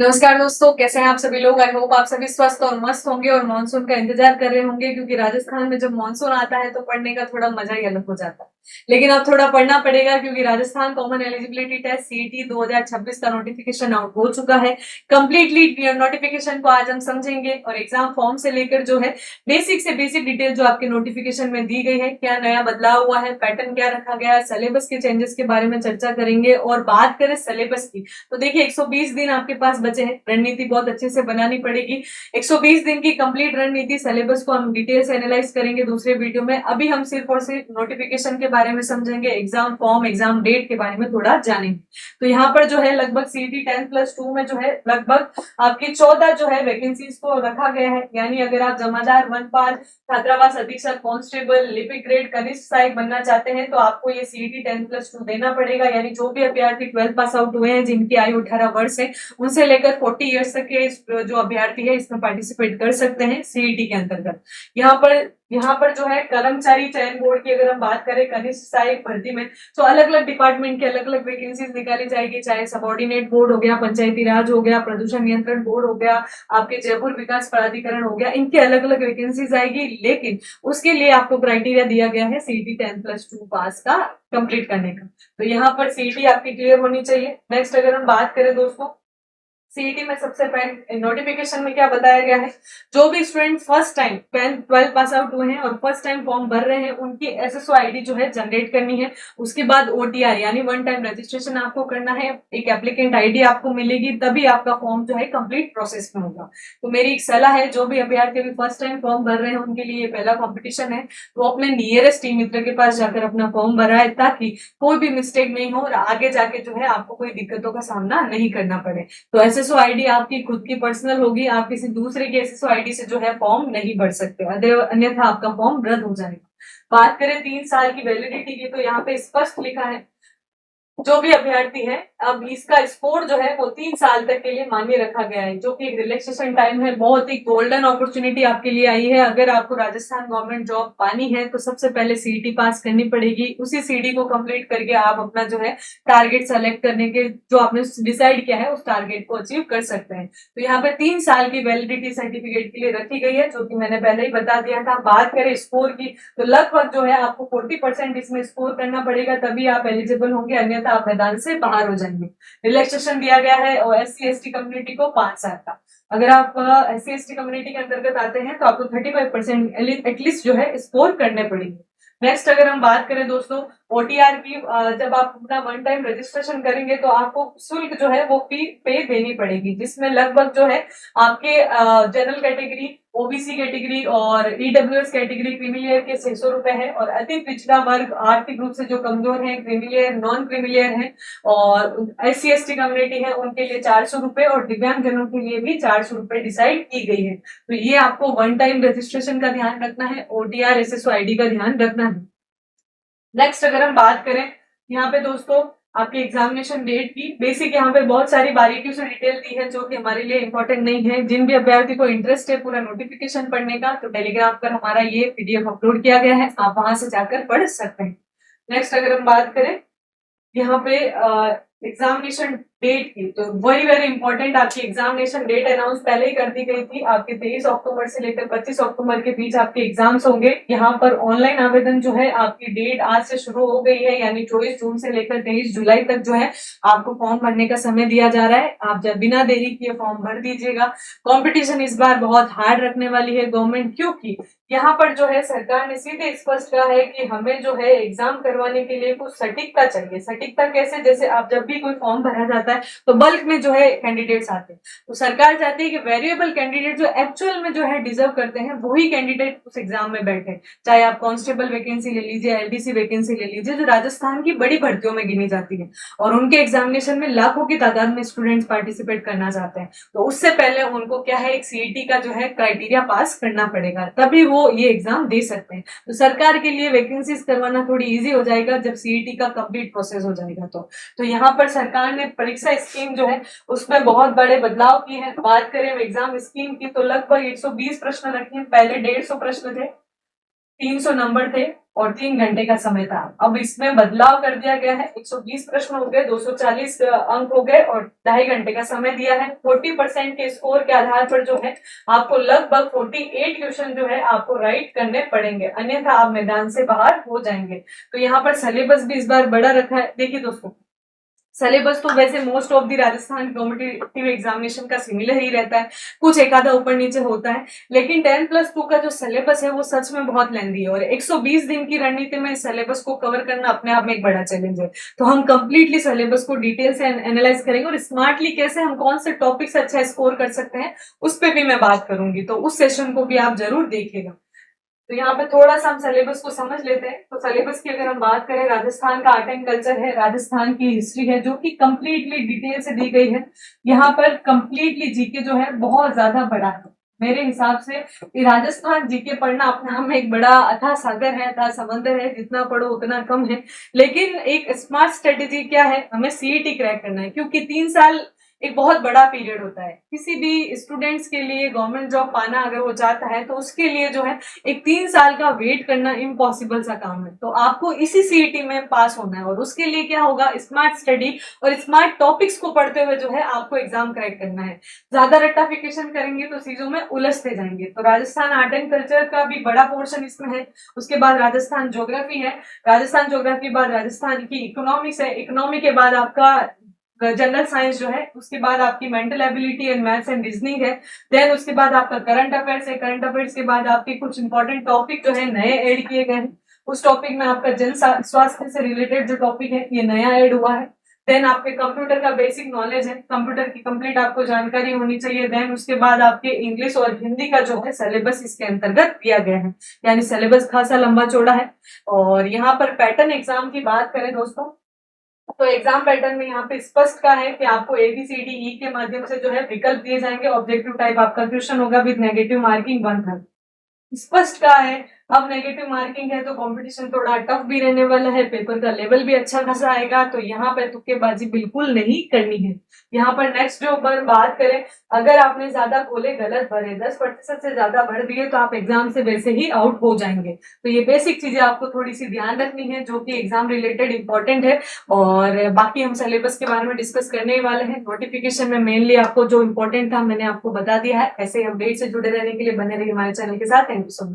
नमस्कार दोस्तों, कैसे हैं आप सभी लोग। आई होप आप सभी स्वस्थ और मस्त होंगे और मानसून का इंतजार कर रहे होंगे, क्योंकि राजस्थान में जब मानसून आता है तो पढ़ने का थोड़ा मजा ही अलग हो जाता है। लेकिन अब थोड़ा पढ़ना पड़ेगा, क्योंकि Rajasthan common eligibility test CET 2026 का नोटिफिकेशन आउट हो चुका है। कंप्लीटली नोटिफिकेशन को आज हम समझेंगे और एग्जाम फॉर्म से लेकर जो है बेसिक से बेसिक डिटेल जो आपके नोटिफिकेशन में दी गई है, क्या नया बदलाव हुआ है, पैटर्न क्या रखा गया है, सिलेबस के चेंजेस के बारे में चर्चा करेंगे। और बात करें सिलेबस की, तो देखिए 120 दिन आपके पास बचे हैं, रणनीति बहुत अच्छे से बनानी पड़ेगी। 120 दिन की कंप्लीट रणनीति सिलेबस को हम डिटेल से एनालाइज करेंगे दूसरे वीडियो में। अभी हम सिर्फ और सिर्फ नोटिफिकेशन के बारे में समझेंगे, एग्जाम फॉर्म एग्जाम डेट के बारे में थोड़ा जानेंगे। तो यहाँ पर जो है लगभग सीईटी 10+2 में जो है लगभग आपकी 14 जो है वैकेंसीज को रखा गया है। यानी अगर आप जमादार, वनपाल, छात्रावास अधीक्षक, कांस्टेबल, लिपिक ग्रेड, कनिष्ठ सहायक बनना चाहते हैं तो आपको ये सीईटी 10+2 देना पड़ेगा। यानी जो भी अभ्यर्थी 12 पास आउट हुए हैं, जिनकी आयु 18 वर्ष है, उनसे लेकर 40 ईयर्स तक के जो अभ्यर्थी है इसमें पार्टिसिपेट कर सकते हैं सीईटी के अंतर्गत। यहाँ पर जो है कर्मचारी चयन बोर्ड की अगर हम बात करें कनिष्ठ सहायक भर्ती में, तो अलग अलग डिपार्टमेंट की अलग अलग वैकेंसीज निकाली जाएगी। चाहे सबऑर्डिनेट बोर्ड हो गया, पंचायती राज हो गया, प्रदूषण नियंत्रण बोर्ड हो गया, आपके जयपुर विकास प्राधिकरण हो गया, इनकी अलग अलग वैकेंसीज आएगी। लेकिन उसके लिए आपको क्राइटेरिया दिया गया है सीईटी 10+2 पास का कंप्लीट करने का। तो यहाँ पर सीईटी आपकी क्लियर होनी चाहिए। नेक्स्ट अगर हम बात करें दोस्तों, सीईटी में सबसे पहले नोटिफिकेशन में क्या बताया गया है, जो भी student first time 12 pass out हुए हैं और फर्स्ट टाइम फॉर्म भर रहे हैं, उनकी एसएसओ आईडी जो है जनरेट करनी है। उसके बाद ओटीआर यानी वन टाइम रजिस्ट्रेशन आपको करना है, एक एप्लीकेंट आईडी आपको मिलेगी, तभी आपका फॉर्म जो है कंप्लीट प्रोसेस में होगा। तो मेरी एक सलाह है, जो भी अभ्यर्थी अभी फर्स्ट टाइम फॉर्म भर रहे हैं उनके लिए पहला कॉम्पिटिशन है, तो अपने नियरेस्ट टीम मित्र के पास जाकर अपना फॉर्म भराए, ताकि कोई भी मिस्टेक नहीं हो और आगे जाके जो है आपको कोई दिक्कतों का सामना नहीं करना पड़े। तो एसएसओ आईडी आपकी खुद की पर्सनल होगी, आप किसी दूसरे की एसएसओ आईडी से जो है फॉर्म नहीं भर सकते, अन्यथा आपका फॉर्म रद्द हो जाएगा। बात करें 3 साल की वैलिडिटी की, तो यहाँ पे स्पष्ट लिखा है जो भी अभ्यर्थी है, अब इसका स्कोर जो है वो 3 साल तक के लिए मान्य रखा गया है, जो कि एक रिलैक्सेशन टाइम है। बहुत ही गोल्डन अपॉर्चुनिटी आपके लिए आई है। अगर आपको राजस्थान गवर्नमेंट जॉब पानी है तो सबसे पहले सीईटी पास करनी पड़ेगी। उसी सीडी को कंप्लीट करके आप अपना जो है टारगेट सेलेक्ट करने के जो आपने डिसाइड किया है उस टारगेट को अचीव कर सकते हैं। तो यहाँ पे 3 साल की वैलिडिटी सर्टिफिकेट के लिए रखी गई है, जो कि मैंने पहले ही बता दिया था। बात करें स्कोर की, तो लगभग जो है आपको 40% इसमें स्कोर करना पड़ेगा, तभी आप एलिजिबल होंगे, अन्यथा आप मैदान से बाहर हो जाएंगे। रिलैक्सेशन दिया गया है और एससी एसटी कम्युनिटी को 5 साल का। अगर आप एससी एसटी कम्युनिटी के अंतर्गत आते हैं तो आपको 35% एटलीस्ट जो है स्कोर करने पड़ेंगे। नेक्स्ट अगर हम बात करें दोस्तों ओटीआर की, जब आप अपना वन टाइम रजिस्ट्रेशन करेंगे तो आपको शुल्क जो है वो फी पे देनी पड़ेगी, जिसमें लगभग जो है आपके जनरल कैटेगरी, ओबीसी कैटेगरी और ईडब्ल्यूएस कैटेगरी क्रीमिलियर के 600 रुपए है, और अति पिछड़ा वर्ग आर्थिक रूप से जो कमजोर है, क्रीमिलियर नॉन क्रीमिलियर है और एससी एसटी कम्युनिटी है, उनके लिए 400 रुपए और दिव्यांग जनों के लिए भी 400 रुपए डिसाइड की गई है। तो ये आपको वन टाइम रजिस्ट्रेशन का ध्यान रखना है, ओटीआर एसएसओ आईडी का ध्यान रखना है। नेक्स्ट अगर हम बात करें यहाँ पे दोस्तों आपकी एग्जामिनेशन डेट की, बेसिक यहाँ पे बहुत सारी बारीकियों से डिटेल दी है, जो कि हमारे लिए इंपॉर्टेंट नहीं है। जिन भी अभ्यर्थी को इंटरेस्ट है पूरा नोटिफिकेशन पढ़ने का, तो टेलीग्राम पर हमारा ये पीडीएफ अपलोड किया गया है, आप वहां से जाकर पढ़ सकते हैं। नेक्स्ट अगर हम बात करें यहाँ पे एग्जामिनेशन डेट की, तो वेरी वेरी इंपॉर्टेंट, आपकी एग्जामिनेशन डेट अनाउंस पहले ही कर दी गई थी। आपके 23 अक्टूबर से लेकर 25 अक्टूबर के बीच आपके एग्जाम्स होंगे। यहाँ पर ऑनलाइन आवेदन जो है आपकी डेट आज से शुरू हो गई है, यानी 24 जून से लेकर 23 जुलाई तक जो है आपको फॉर्म भरने का समय दिया जा रहा है। आप जब बिना देरी किए फॉर्म भर दीजिएगा। कंपटीशन इस बार बहुत हार्ड रखने वाली है गवर्नमेंट, क्योंकि यहाँ पर जो है सरकार ने सीधे स्पष्ट कहा है कि हमें जो है एग्जाम करवाने के लिए कुछ सटीकता चाहिए। सटीकता कैसे, जैसे आप जब भी कोई फॉर्म भरा जाता है तो बल्क में जो है कैंडिडेट्स आते हैं, तो सरकार चाहती है कि वेरिएबल कैंडिडेट जो एक्चुअल में जो है डिजर्व करते हैं वही कैंडिडेट उस एग्जाम में बैठे। चाहे आप कांस्टेबल वैकेंसी ले लीजिए, एलडीसी वैकेंसी ले लीजिए, जो राजस्थान की बड़ी भर्तियों में गिनी जाती है, और उनके एग्जामिनेशन में लाखों की तादाद में स्टूडेंट्स पार्टिसिपेट करना चाहते हैं। तो उससे पहले उनको क्या है, एक सीईटी का जो है क्राइटेरिया पास करना पड़ेगा, तभी वो ये एग्जाम दे सकते हैं। तो सरकार के लिए वैकेंसीज करवाना थोड़ी इजी हो जाएगा जब सीईटी का कंप्लीट प्रोसेस हो जाएगा। तो यहाँ पर सरकार ने परीक्षा स्कीम जो है उसमें बहुत बड़े बदलाव किए हैं। बात करें एग्जाम स्कीम की, तो लगभग 120 प्रश्न रखे हैं, पहले 150 प्रश्न थे। 300 नंबर थे और 3 घंटे का समय था। अब इसमें बदलाव कर दिया गया है, 120 प्रश्न हो गए, 240 अंक हो गए और 2.5 घंटे का समय दिया है। 40% के स्कोर के आधार पर जो है आपको लगभग 48 क्वेश्चन जो है आपको राइट करने पड़ेंगे, अन्यथा आप मैदान से बाहर हो जाएंगे। तो यहाँ पर सिलेबस भी इस बार बड़ा रखा है। देखिए दोस्तों, सिलेबस तो वैसे most of the Rajasthan competitive examination का सिमिलर ही रहता है, कुछ एक आधा ऊपर नीचे होता है, लेकिन 10+2 का जो सिलेबस है वो सच में बहुत लेंदी है और 120 दिन की रणनीति में इस सिलेबस को कवर करना अपने आप में एक बड़ा चैलेंज है। तो हम कंप्लीटली सिलेबस को डिटेल से एनालाइज करेंगे और स्मार्टली कैसे हम कौन से टॉपिक से अच्छा स्कोर कर सकते हैं उस पर भी मैं बात करूंगी, तो उस सेशन को भी आप जरूर देखिएगा। तो यहाँ पे थोड़ा सा हम सिलेबस को समझ लेते हैं। तो सिलेबस की अगर हम बात करें, राजस्थान का आर्ट एंड कल्चर है, राजस्थान की हिस्ट्री है जो कि कंप्लीटली डिटेल से दी गई है। यहाँ पर कंप्लीटली जीके जो है बहुत ज्यादा बड़ा है मेरे हिसाब से। ये राजस्थान जीके पढ़ना अपने आप में एक बड़ा अथाह सागर है, अथाह समंदर है, जितना पढ़ो उतना कम है। लेकिन एक स्मार्ट स्ट्रेटेजी क्या है, हमें सीईटी क्रैक करना है, क्योंकि 3 साल एक बहुत बड़ा पीरियड होता है किसी भी स्टूडेंट्स के लिए। गवर्नमेंट जॉब पाना अगर वो चाहता है तो उसके लिए जो है एक 3 साल का वेट करना इम्पॉसिबल सा काम है। तो आपको इसी सीईटी में पास होना है और उसके लिए क्या होगा, स्मार्ट स्टडी और स्मार्ट टॉपिक्स को पढ़ते हुए जो है आपको एग्जाम क्रैक करना है। ज्यादा रट्टाफिकेशन करेंगे तो चीजों में उलझते जाएंगे। तो राजस्थान आर्ट एंड कल्चर का भी बड़ा पोर्शन इसमें है। उसके बाद राजस्थान ज्योग्राफी है, राजस्थान ज्योग्राफी के बाद राजस्थान की इकोनॉमिक्स है, इकोनॉमी के बाद आपका जनरल साइंस जो है, उसके बाद आपकी mental ability and maths and reasoning है। देन उसके बाद आपका करंट अफेयर्स है, करंट अफेयर्स के बाद आपके कुछ इंपॉर्टेंट टॉपिक जो है नए ऐड किए गए हैं। उस टॉपिक में आपका जन स्वास्थ्य से रिलेटेड जो टॉपिक है ये नया ऐड हुआ है। देन आपके कंप्यूटर का बेसिक नॉलेज है, कंप्यूटर की कंप्लीट आपको जानकारी होनी चाहिए। देन उसके बाद आपके इंग्लिश और हिंदी का जो है सिलेबस इसके अंतर्गत दिया गया है, यानी सिलेबस खासा लंबा चौड़ा है। और यहाँ पर पैटर्न एग्जाम की बात करें दोस्तों, तो एग्जाम पैटर्न में यहाँ पे स्पष्ट का है कि आपको ABCDE के माध्यम से जो है विकल्प दिए जाएंगे। ऑब्जेक्टिव टाइप आपका क्वेश्चन होगा विद नेगेटिव मार्किंग 1/3। स्पष्ट का है, अब नेगेटिव मार्किंग है तो कंपटीशन थोड़ा टफ भी रहने वाला है, पेपर का लेवल भी अच्छा खासा आएगा। तो यहाँ पर तुक्केबाजी बिल्कुल नहीं करनी है। यहाँ पर नेक्स्ट जो पर बात करें, अगर आपने ज्यादा बोले गलत भरे 10% से ज्यादा भर दिए तो आप एग्जाम से वैसे ही आउट हो जाएंगे। तो ये बेसिक चीजें आपको थोड़ी सी ध्यान रखनी है जो कि एग्जाम रिलेटेड इंपॉर्टेंट है। और बाकी हम सिलेबस के बारे में डिस्कस करने वाले हैं। नोटिफिकेशन में मेनली आपको जो इंपॉर्टेंट था मैंने आपको बता दिया है। ऐसे अपडेट से जुड़े रहने के लिए बने रहिए हमारे चैनल के साथ। Thank you so much.